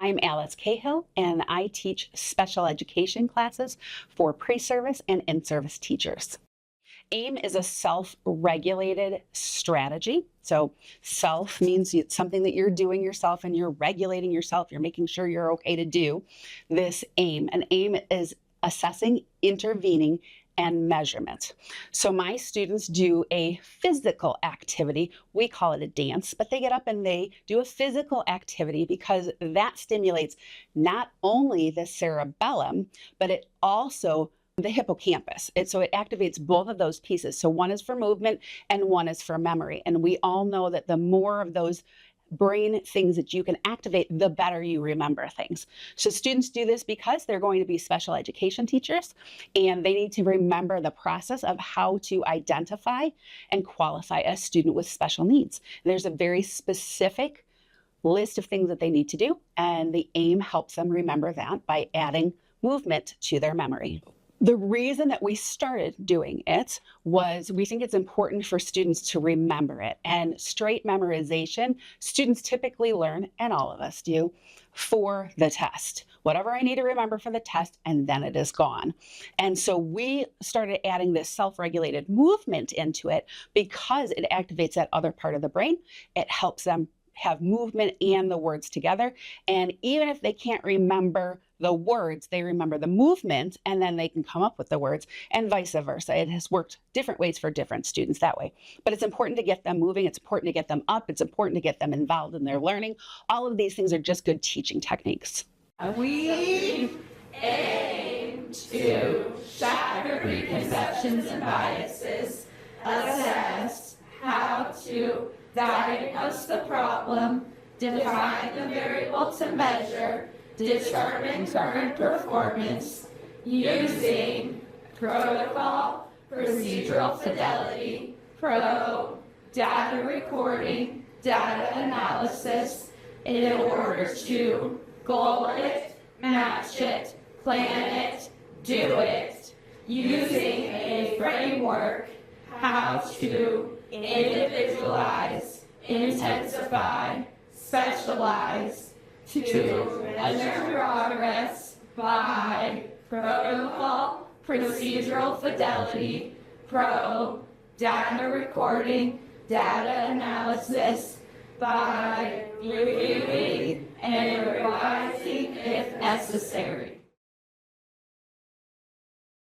I'm Alice Cahill, and I teach special education classes for pre-service and in-service teachers. AIM is a self-regulated strategy. So self means it's something that you're doing yourself and you're regulating yourself. You're making sure you're okay to do this AIM. And AIM is assessing, intervening, and measurement. So my students do a physical activity. We call it a dance, but they get up and they do a physical activity because that stimulates not only the cerebellum, but it also the hippocampus. So it activates both of those pieces. So one is for movement and one is for memory. And we all know that the more of those brain things that you can activate, the better you remember things. So students do this because they're going to be special education teachers and they need to remember the process of how to identify and qualify a student with special needs. There's a very specific list of things that they need to do, and the AIM helps them remember that by adding movement to their memory. The reason that we started doing it was we think it's important for students to remember it. And straight memorization, students typically learn, and all of us do, for the test. Whatever I need to remember for the test, and then it is gone. And so we started adding this self-regulated movement into it because it activates that other part of the brain. It helps them have movement and the words together. And even if they can't remember the words, they remember the movement, and then they can come up with the words, and vice versa. It has worked different ways for different students that way. But it's important to get them moving. It's important to get them up. It's important to get them involved in their learning. All of these things are just good teaching techniques. We aim to shatter preconceptions and biases, assess how to diagnose the problem, define the variable to measure, determine current performance using protocol, procedural fidelity, data recording, data analysis in order to goal it, match it, plan it, do it, using a framework how to individualize, intensify, specialize, to measure progress by protocol, procedural fidelity, data recording, data analysis, by reviewing and revising if necessary.